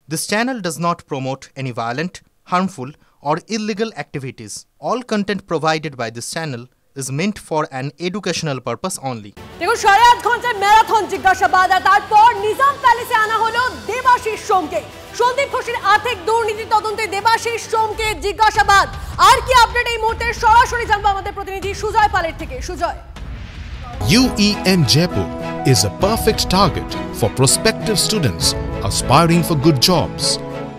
This channel does not promote any violent, harmful, or illegal activities. All content provided by this channel is meant for an educational purpose only. দেখুন 8.5 ঘন্টার marathon জিজ্ঞাসাবাদ আর তারপর নিজাম প্যালেসে আনা হলো দেবাশিস সোমকে। সন্দীপ ঘোষের আর্থিক দুর্নীতি তদন্তে দেবাশিস সোমকে জিজ্ঞাসাবাদ। আর কি আপডেট এই মুহূর্তে সরাসরি জানবো আমাদের প্রতিনিধি সুজয় পালের থেকে। Sujoy, UEM Jaipur is a perfect target for prospective students aspiring for good jobs,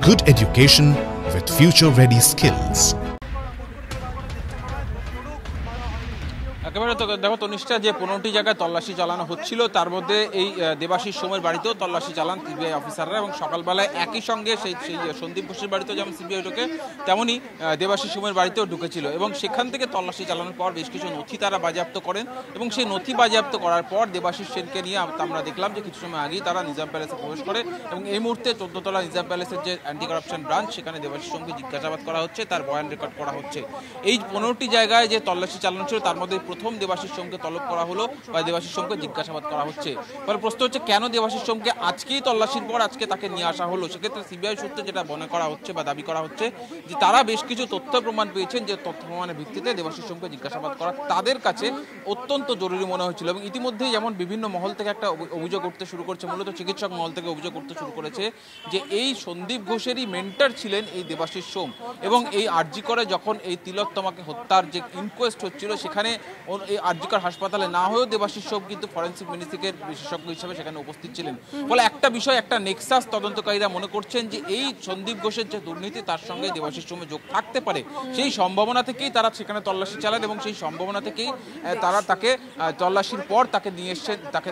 good education with future-ready skills. একেবারে তো দেখো তনিষ্ঠা, যে 15টি জায়গায় তল্লাশি চালানো হচ্ছিল তার মধ্যে এই দেবাশিস সোমের বাড়িতেও তল্লাশি চালান সিবিআই অফিসাররা, এবং সকালবেলায় একই সঙ্গে সেই সন্দীপ ঘোষের বাড়িতেও যেমন সিবিআই ঢোকে তেমনই দেবাশিস সোমের বাড়িতেও ঢুকেছিল, এবং সেখান থেকে তল্লাশি চালানোর পর বেশ কিছু নথি তারা বাজেয়াপ্ত করেন, এবং সেই নথি বাজেয়াপ্ত করার পর দেবাশিস সেনকে নিয়ে আমরা দেখলাম যে কিছু সময় আগেই তারা নিজাম প্যালেসে প্রবেশ করে, এবং এই মুহূর্তে 14 তলা নিজাম প্যালেসের যে অ্যান্টি কারাপশন ব্রাঞ্চ সেখানে দেবাশিস সোমকে জিজ্ঞাসাবাদ করা হচ্ছে, তার বয়ান রেকর্ড করা হচ্ছে। এই 15টি জায়গায় যে তল্লাশি চালানো ছিল তার মধ্যে প্রথম দেবাশিস সোমকে তলব করা হলো বা দেবাশিস সোমকে জিজ্ঞাসাবাদ করা হচ্ছে। ফলে প্রশ্ন হচ্ছে কেন দেবাশিস সোমকে আজকেই তল্লাশির পর আজকে তাকে নিয়ে আসা হলো। সেক্ষেত্রে সিবিআই সূত্রে যেটা মনে করা হচ্ছে বা দাবি করা হচ্ছে যে তারা বেশ কিছু তথ্য প্রমাণ পেয়েছেন, যে তথ্য প্রমাণের ভিত্তিতে দেবাশিস সোমকে জিজ্ঞাসাবাদ করা তাদের কাছে অত্যন্ত জরুরি মনে হয়েছিল। এবং ইতিমধ্যেই যেমন বিভিন্ন মহল থেকে একটা অভিযোগ করতে শুরু করছে, মূলত চিকিৎসক মহল থেকে অভিযোগ করতে শুরু করেছে যে এই সন্দীপ ঘোষেরই মেন্টর ছিলেন এই দেবাশিস সোম, এবং এই আরজি করে যখন এই তিলোত্তমাকে হত্যার যে ইনকোয়েস্ট হচ্ছিল সেখানে এই আরজিকর হাসপাতালে না হয়েও দেবাশিস সোম কিন্তু ফরেন্সিক মেডিসিনের বিশেষজ্ঞ হিসেবে সেখানে উপস্থিত ছিলেন। ফলে একটা বিষয়, একটা নেক্সাস তদন্তকারীরা মনে করছেন যে এই সন্দীপ ঘোষের যে দুর্নীতি তার সঙ্গে দেবাশিস সোমের যোগ থাকতে পারে, সেই সম্ভাবনা থেকেই তারা সেখানে তল্লাশি চালান, এবং সেই সম্ভাবনা থেকেই তারা তাকে তল্লাশির পর তাকে নিয়ে এসেছেন, তাকে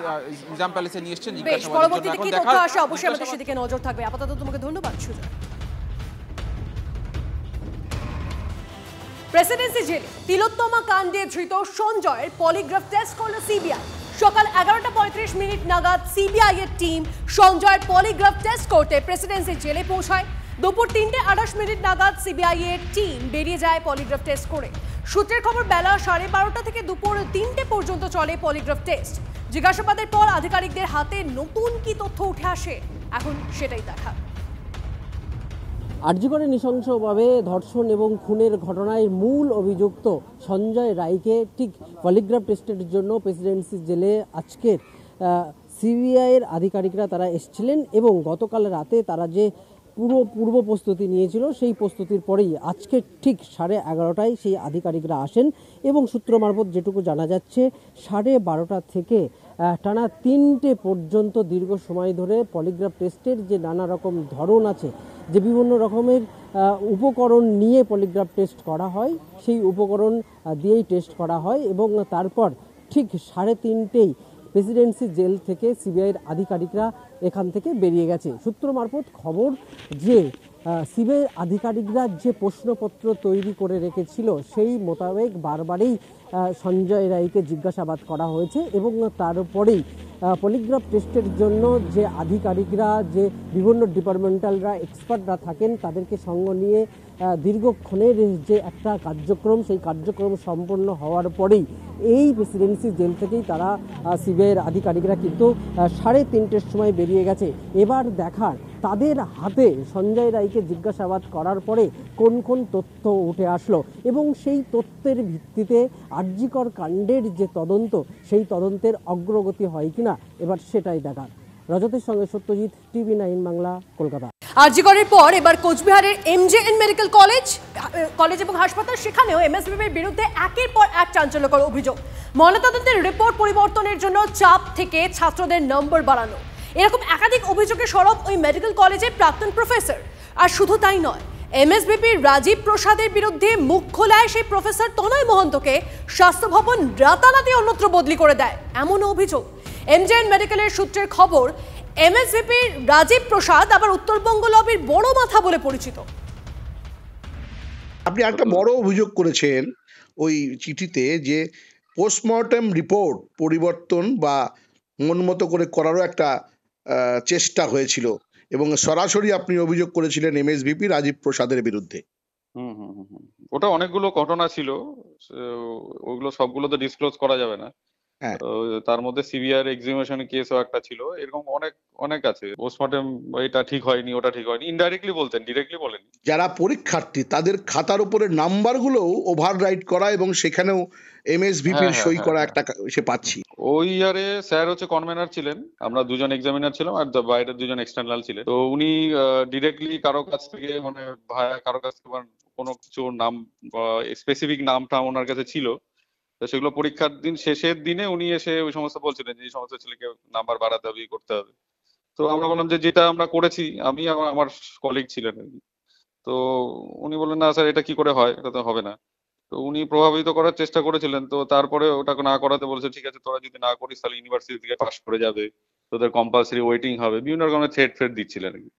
নিজাম প্যালেসে নিয়ে এসেছেন জিজ্ঞাসাবাদের জন্য। এখন দেখা আসে, অবশ্যই আমাদের সেদিকে নজর থাকবে। আপাতত তোমাকে ধন্যবাদ সুজয়। প্রেসিডেন্সি জেলে তিলোত্তমা কাণ্ডে ধৃত সঞ্জয়ের পলিগ্রাফ টেস্ট করলো সিবিআই। সকাল 11:35 নাগাদ সিবিআই এর টিম সঞ্জয়ের পলিগ্রাফ টেস্ট করতে প্রেসিডেন্সি জেলে পৌঁছায়। দুপুর 3:28 নাগাদ সিবিআই এর টিম বেরিয়ে যায় পলিগ্রাফ টেস্ট করে। সূত্রের খবর বেলা 12:30 থেকে দুপুর 3টে পর্যন্ত চলে পলিগ্রাফ টেস্ট। জিজ্ঞাসাবাদের পর আধিকারিকদের হাতে নতুন কি তথ্য উঠে আসে, এখন সেটাই দেখা। আরজিকরে নৃশংসভাবে ধর্ষণ এবং খুনের ঘটনায় মূল অভিযুক্ত সঞ্জয় রায়কে ঠিক পলিগ্রাফ টেস্টের জন্য প্রেসিডেন্সি জেলে আজকের সিবিআইয়ের আধিকারিকরা তারা এসেছিলেন, এবং গতকাল রাতে তারা যে পূর্ব প্রস্তুতি নিয়েছিল সেই প্রস্তুতির পরেই আজকে ঠিক 11:30টায় সেই আধিকারিকরা আসেন, এবং সূত্র মারফত যেটুকু জানা যাচ্ছে 12:30 থেকে টানা 3টে পর্যন্ত দীর্ঘ সময় ধরে পলিগ্রাফ টেস্টের যে নানা রকম ধরন আছে, যে বিভিন্ন রকমের উপকরণ নিয়ে পলিগ্রাফ টেস্ট করা হয়, সেই উপকরণ দিয়েই টেস্ট করা হয়, এবং তারপর ঠিক 3:30টেই প্রেসিডেন্সি জেল থেকে সিবিআইয়ের আধিকারিকরা এখান থেকে বেরিয়ে গেছে। সূত্র মারফত খবর যে সিবিআইয়ের আধিকারিকরা যে প্রশ্নপত্র তৈরি করে রেখেছিল সেই মোতাবেক বারবারই সঞ্জয় রায়কে জিজ্ঞাসাবাদ করা হয়েছে, এবং তারপরেই পলিগ্রাফ টেস্টের জন্য যে আধিকারিকরা, যে বিভিন্ন ডিপার্টমেন্টালরা এক্সপার্টরা থাকেন তাদেরকে সঙ্গ নিয়ে দীর্ঘক্ষণের যে একটা কার্যক্রম, সেই কার্যক্রম সম্পন্ন হওয়ার পরেই এই প্রেসিডেন্সি জেল থেকেই তারা সিবিআইয়ের আধিকারিকরা কিন্তু 3:30টের সময় বেরিয়ে গেছে। এবার দেখার তাদের হাতে সঞ্জয় রায়কে জিজ্ঞাসাবাদ করার পরে কোন কোন তথ্য উঠে আসলো, এবং সেই তথ্যের ভিত্তিতে আরজিকর কাণ্ডের যে তদন্ত, সেই তদন্তের অগ্রগতি হয় কিনা এবার সেটাই দেখার। রজতের সঙ্গে সত্যজিৎ, TV9 বাংলা, কলকাতা। আরজিকরের পর এবার কোচবিহারের MJN মেডিকেল কলেজ এবং হাসপাতাল, সেখানেও এমএসভিপির বিরুদ্ধে একের পর এক চাঞ্চল্যকর অভিযোগ। ময়নাতদন্তের রিপোর্ট পরিবর্তনের জন্য চাপ থেকে ছাত্রদের নম্বর বাড়ানো, এরকম একাধিক অভিযোগে সরব ওই মেডিকেল কলেজের প্রাক্তন প্রফেসর। আর শুধু তাই নয়, এমএসভিপির রাজীব প্রসাদের বিরুদ্ধে মুখ খোলায় সেই প্রফেসর তনয় মহন্তকে স্বাস্থ্য ভবন রাতারাতি অন্যত্র বদলি করে দেয়, এমন অভিযোগ। MJN মেডিকেলের সূত্রের খবর, এমএসভিপির রাজীব প্রসাদ আবার উত্তরবঙ্গ লবির বড় মাথা বলে পরিচিত। আপনি একটা বড় অভিযোগ করেছেন ওই চিঠিতে, যে পোস্টমর্টেম রিপোর্ট পরিবর্তন বা মন মতো করে করারও একটা চেষ্টা হয়েছিল, এবং সরাসরি আপনি অভিযোগ করেছিলেন এমএসভিপি রাজীব প্রসাদের বিরুদ্ধে। ওটা অনেকগুলো ঘটনা ছিল, ওগুলো সবগুলো তো ডিসক্লোজ করা যাবে না, হ্যাঁ। তো তার মধ্যে সিভিআর এক্সিমিনেশন কেসও একটা ছিল, এরকম অনেক অনেক আছে। পোস্টমর্টেম এটা ঠিক হয়নি, ওটা ঠিক হয়নি, ইনডাইরেক্টলি বলতেন, ডিরেক্টলি বলেন। যারা পরীক্ষার্থী তাদের খাতার উপরে নাম্বারগুলোও ওভাররাইট করা এবং সেখানেও এমএসভিপির সই করা একটা সে পাচ্ছি। ওই ইয়ারে স্যার হচ্ছে কনভেনার ছিলেন, আমরা দুজন এক্সামিনার ছিলাম আর বাইরে দুজন এক্সটার্নাল ছিলেন। তো উনি ডিরেক্টলি কারো কাছ থেকে মানে ভায়া কারো কাছ থেকে কোনো কিছু নাম স্পেসিফিক নামটা ওনার কাছে ছিল, তো সেগুলো পরীক্ষার দিন শেষের দিনে উনি এসে ওই সমস্ত বলছিলেন যে এই সমস্ত ছেলেকে নাম্বার বাড়াতে হবে, করতে হবে। তো আমরা বললাম যে যেটা আমরা করেছি, আমি আমার কলিগ ছিলেন আর কি। তো উনি বললেন না স্যার এটা কি করে হয়, এটা তো হবে না। তো উনি প্রভাবিত করার চেষ্টা করেছিলেন, তো তারপরে ওটাকে না করাতে বলেছে, ঠিক আছে তোরা যদি না করিস তাহলে ইউনিভার্সিটি থেকে পাস করে যাবে, তোদের কম্পালসারি ওয়েটিং হবে, বিভিন্ন রকমের থ্রেট দিচ্ছিলেন আর কি।